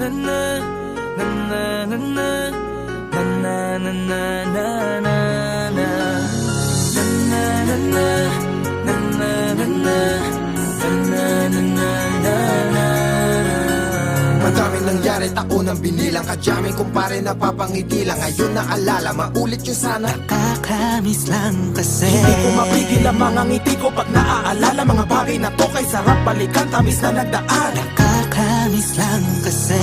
na na na na na na na na na na na na na Madaming nangyari, taon ang binilang. Kadyaming kumpare napapangiti lang. Ngayon naalala, maulit yung sana. Nakakamiss lang kasi Hindi ko mapigil ang mga ngiti ko pag naaalala. Mga bagay na to kay sarap balikan, tamis na nagdaan. Nakakamiss lang kasi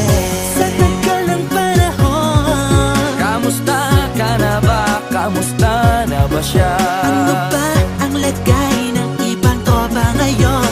sa tagal ng panahon. Kamusta ka na ba? Kamusta na ba siya? Ano ba ang lagay ng ibang tropa ngayon?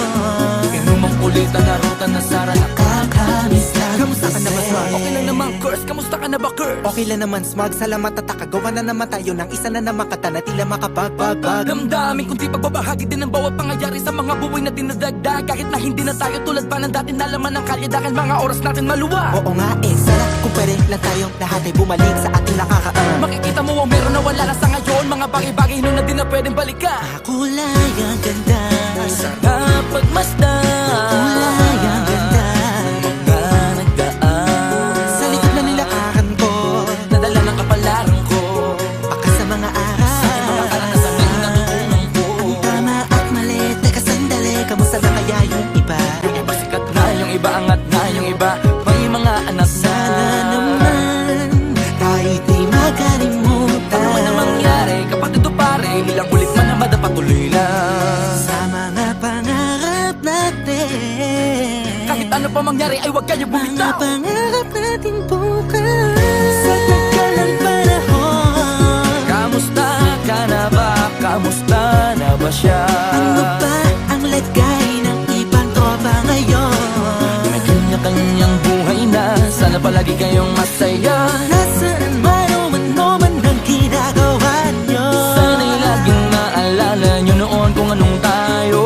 Inumang kulitan na ruta na sara. Nakakamiss lang Kamusta ka na ba, Smug? Okay lang naman, Curse. Kamusta ka na ba, Curse? Okay lang naman, Smug. Salamat at nakagawa na naman tayo ng isa na naman kata na tila makabagbag. Damdamin kundi pagbabahagi din ng bawat pangyayari sa mga buhay na dinadagdag. Kahit na hindi na tayo tulad pa ng dati na laman ng kalye. Dahil mga oras natin maluwa. Oo nga sana kung pwede lang tayong lahat ay bumalik sa ating nakakaan. Makikita mo ang meron na wala na sa ngayon. Mga bagay-bagay nun na di na pwedeng balikan. Kulay ang ganda, Sarap pagmasdan. kulay ang ganda. Mga nagdaan Sa likod na nilakaran ko, nadala ng kapalaran ko. baka sa mga aral, Mga karanasan na natutunan ko. ang tama at mali. Teka sandali, kamusta na kaya yung iba? Yung iba sikat na, yung iba angat na, yung iba may mga anak na. Sana naman tayo di makalimutan. Ano man ang mangyari kapag ito pare, ilang ulit man ang madapatuloy lang. Sa mga pangarap natin, Kahit ano pa mangyari ay huwag kayo mga bumitaw. pangarap natin bukas. Sa tagal ng panahon, Kamusta ka na ba? Kamusta na ba siya? ano ba ang lagay ng ibang tropa ngayon? May kanya-kanyang buhay na, sana palagi kayong masaya. Nasaan man o man ang ginagawa nyo? Sana'y laging maalala nyo noon kung anong tayo.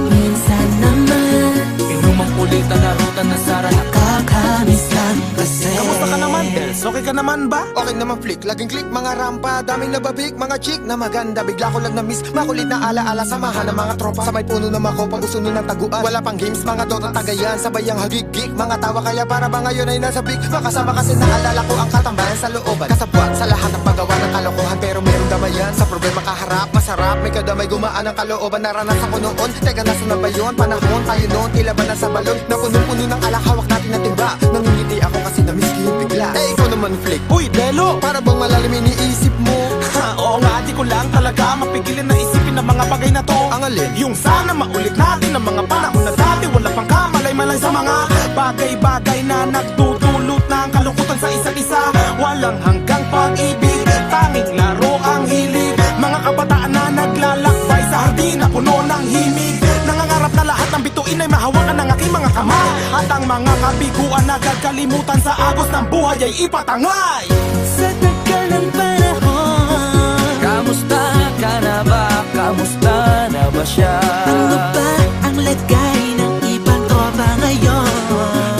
Minsan naman Inumang kulitan na ruta na sara. nakakamiss lang kasi. Kamusta ka naman, Dels? Okay ka naman ba? Okay naman flick, laging click, mga rampa. Daming nababik, mga chick na maganda. Bigla ko lang na-miss, makulit na alaala. Samahan ng mga tropa, sa may puno na makopa. Uso nun ng taguan, wala pang games, mga dota tagayan. Sabay ang hagig-gig, mga tawa kaya para ba ngayon ay nasa big. Makasama kasi naalala ko ang katambayan sa looban. Kasabwat sa lahat ng paggawa ng kalokohan, pero meron damayan. Sa problema kaharap, masarap, may kadamay gumaan ang kalooban. Naranasan ko noon, teka nasa na ba yun? Panahon tayo noon, tila ba nasa balon? Na punong-puno ng alak, hawak natin na timba. Nangingiti ako kasi na-miss ko yung bigla. Eh, ikaw naman flick, Uy, Delo! para bang malalim iniisip mo? Ha, oo nga, di ko lang talaga mapigilin na isipin ang mga bagay na to. Ang alin? Yung sana maulit natin ang mga panahon na dati. Wala pang kamalay-malay sa mga bagay-bagay na nagdudulot ng kalungkutan sa isa't isa. Walang hanggang pag-ibig, tanging laro ang hilig. Mga kabataan na naglalakbay sa hardin na puno ng himig. Nangangarap na lahat ng bituin ay mahawakan ng aking mga kamay. At ang mga kabiguan na gagalimutan sa agos ng buhay ay ipatangay. Sa tagal ng panahon, Kamusta ka na ba? Kamusta na ba siya? ano ba ang lagay ng ibang tropa ngayon?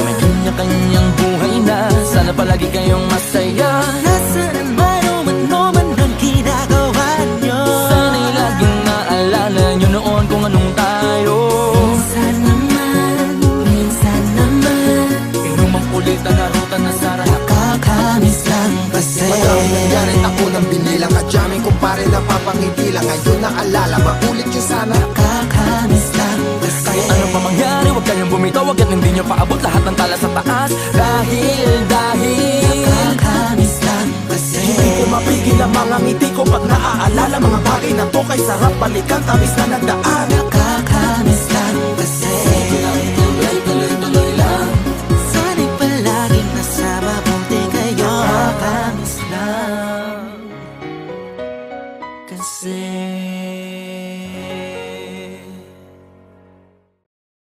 May kanya-kanyang buhay na, sana palagi kayong masaya. Nasaan man o man ang ginagawa nyo? Sana'y laging naalala nyo noon kung anong tayo. Minsan naman Inumang kulitan na ruta na sara. nakakamiss lang kasi. Madaming nangyari, taon ang binilang. Kadyaming kumpare napapangiti lang. Ngayon naalala, maulit yung sana. Nakakamiss lang kasi. Kahit ano pa mangyari, huwag kayong bumitaw. Hanggat hindi nyo paabot lahat ng tala sa taas. Dahil Nakakamiss lang kasi. Hindi ko mapigil ang mga ngiti ko pag naaalala. Mga bagay na to kay sarap balikan, tamis na nagdaan.